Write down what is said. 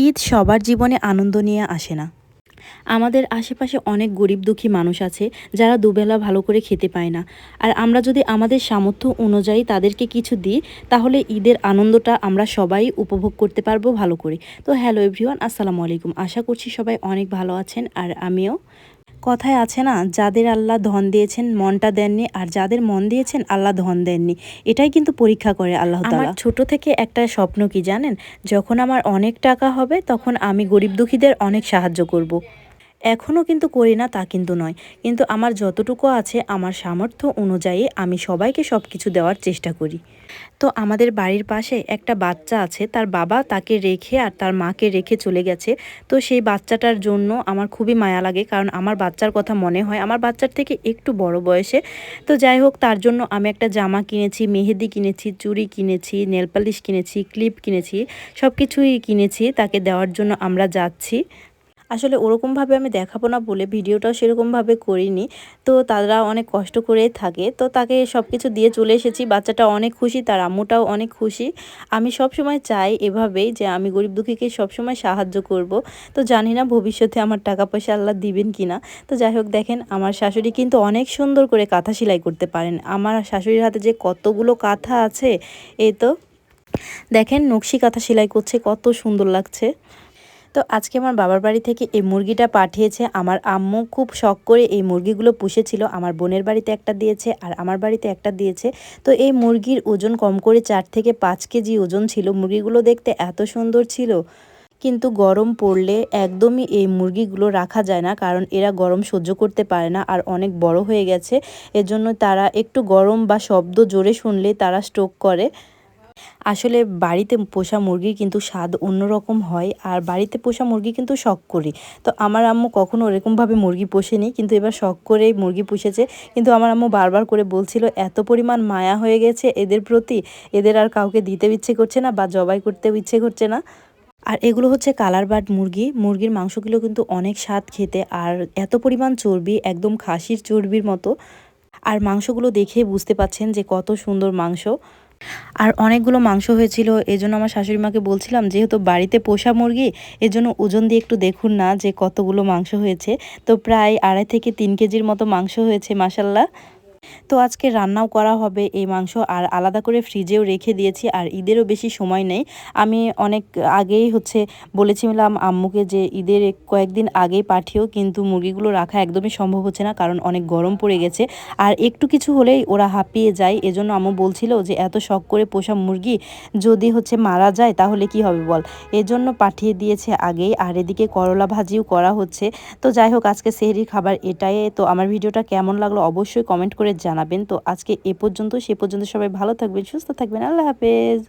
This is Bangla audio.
ঈদ সবার জীবনে আনন্দ নিয়ে আসে না। আমাদের আশেপাশে অনেক গরিব দুঃখী মানুষ আছে যারা দুবেলা ভালো করে খেতে পায় না। আর আমরা যদি আমাদের সামর্থ্য অনুযায়ী তাদেরকে কিছু দিই, তাহলে ঈদের আনন্দটা আমরা সবাই উপভোগ করতে পারবো ভালো করে। তো হ্যালো এভরিওয়ান, আসসালামু আলাইকুম। আশা করছি সবাই অনেক ভালো আছেন, আর আমিও। কথায় আছে না, যাদের আল্লাহ ধন দিয়েছেন মনটা দেননি, আর যাদের মন দিয়েছেন আল্লাহ ধন দেননি। এটাই কিন্তু পরীক্ষা করে আল্লাহ তাআলা। আমার ছোট থেকে একটা স্বপ্ন কি জানেন? যখন আমার অনেক টাকা হবে তখন আমি গরিব দুঃখীদের অনেক সাহায্য করব। এখনও কিন্তু করি না তা কিন্তু নয়, কিন্তু আমার যতটুকু আছে আমার সামর্থ্য অনুযায়ী আমি সবাইকে সব কিছু দেওয়ার চেষ্টা করি। তো আমাদের বাড়ির পাশে একটা বাচ্চা আছে, তার বাবা তাকে রেখে আর তার মাকে রেখে চলে গেছে। তো সেই বাচ্চাটার জন্য আমার খুবই মায়া লাগে, কারণ আমার বাচ্চার কথা মনে হয় আমার বাচ্চার থেকে একটু বড় বয়সে। তো যাই হোক, তার জন্য আমি একটা জামা কিনেছি, মেহেদি কিনেছি, চুড়ি কিনেছি, নেলপালিশ কিনেছি, ক্লিপ কিনেছি, সব কিছুই কিনেছি তাকে দেওয়ার জন্য। আমরা যাচ্ছি। আসলে ওরকমভাবে আমি দেখাবো না বলে ভিডিওটাও সেরকমভাবে করিনি। তো তারা অনেক কষ্ট করে থাকে, তো তাকে সব কিছু দিয়ে চলে এসেছি। বাচ্চাটা অনেক খুশি, তার আম্মুটাও অনেক খুশি। আমি সবসময় চাই এভাবেই যে আমি গরিব দুঃখীকে সবসময় সাহায্য করব। তো জানি না ভবিষ্যতে আমার টাকা পয়সা আল্লাহ দিবেন কিনা। তো যাই হোক, দেখেন আমার শাশুড়ি কিন্তু অনেক সুন্দর করে কাঁথা সেলাই করতে পারেন। আমার শাশুড়ির হাতে যে কতগুলো কাঁথা আছে, এই তো দেখেন নকশি কাঁথা সেলাই করছে, কত সুন্দর লাগছে। তো আজকে আমার বাবার বাড়ি থেকে এই মুরগিটা পাঠিয়েছে। আমার আম্মু খুব শখ করে এই মুরগিগুলো পুষেছিল। আমার বোনের বাড়িতে একটা দিয়েছে আর আমার বাড়িতে একটা দিয়েছে। তো এই মুরগির ওজন কম করে 4 থেকে 5 কেজি ওজন ছিল। মুরগিগুলো দেখতে এত সুন্দর ছিল, কিন্তু গরম পড়লে একদমই এই মুরগিগুলো রাখা যায় না, কারণ এরা গরম সহ্য করতে পারে না আর অনেক বড় হয়ে গেছে। এজন্য তারা একটু গরম বা শব্দ জোরে শুনলে তারা স্ট্রোক করে। আসলে বাড়িতে পোষা মুরগির কিন্তু স্বাদ অন্যরকম হয়, আর বাড়িতে পোষা মুরগি কিন্তু শখ করি। তো আমার আম্মু কখনো এরকমভাবে মুরগি পোষেনি, কিন্তু এবার শখ করেই মুরগি পুষেছে। কিন্তু আমার আম্মু বারবার করে বলছিল এত পরিমাণ মায়া হয়ে গেছে এদের প্রতি, এদের আর কাউকে দিতে ইচ্ছে করছে না বা জবাই করতেও ইচ্ছে করছে না। আর এগুলো হচ্ছে কালার বার্ড মুরগি। মুরগির মাংসগুলো কিন্তু অনেক স্বাদ খেতে, আর এত পরিমাণ চর্বি, একদম খাসির চর্বির মতো। আর মাংসগুলো দেখেই বুঝতে পাচ্ছেন যে কত সুন্দর মাংস। আর অনেকগুলো মাংস হয়েছিল, এজন্য আমার শাশুড়ি মাকে বলছিলাম যেহেতু বাড়িতে পোষা মুরগি, এজন্য ওজন দিয়ে একটু দেখুন না যে কতগুলো মাংস হয়েছে। তো প্রায় 2.5 থেকে 3 কেজির মতো মাংস হয়েছে মাশাল্লাহ। তো আজকে রান্নাও করা হবে এই মাংস, আর আলাদা করে ফ্রিজেও রেখে দিয়েছি। আর ঈদেরও বেশি সময় নেই। আমি অনেক আগেই বলেছিলাম আম্মুকে যে ঈদের কয়েকদিন আগেই পাঠিয়েও, কিন্তু মুরগিগুলো রাখা একদমই সম্ভব হচ্ছে না, কারণ অনেক গরম পড়ে গেছে। আর একটু কিছু হলেই ওরা হাঁপিয়ে যায়। এজন্য আম্মু বলছিল যে এত শখ করে পোষা মুরগি যদি মারা যায় তাহলে কি হবে বল। এজন্য পাঠিয়ে দিয়েছে আগেই। আর এদিকে করলা ভাজিও করা হচ্ছে। তো যাই হোক, আজকে সেহরির খাবার এটাই। তো আমার ভিডিওটা কেমন লাগলো অবশ্যই কমেন্ট করে জানাবেন। তো আজকে এ পর্যন্ত, সে পর্যন্ত সবাই ভালো থাকবেন, সুস্থ থাকবেন। আল্লাহ হাফেজ।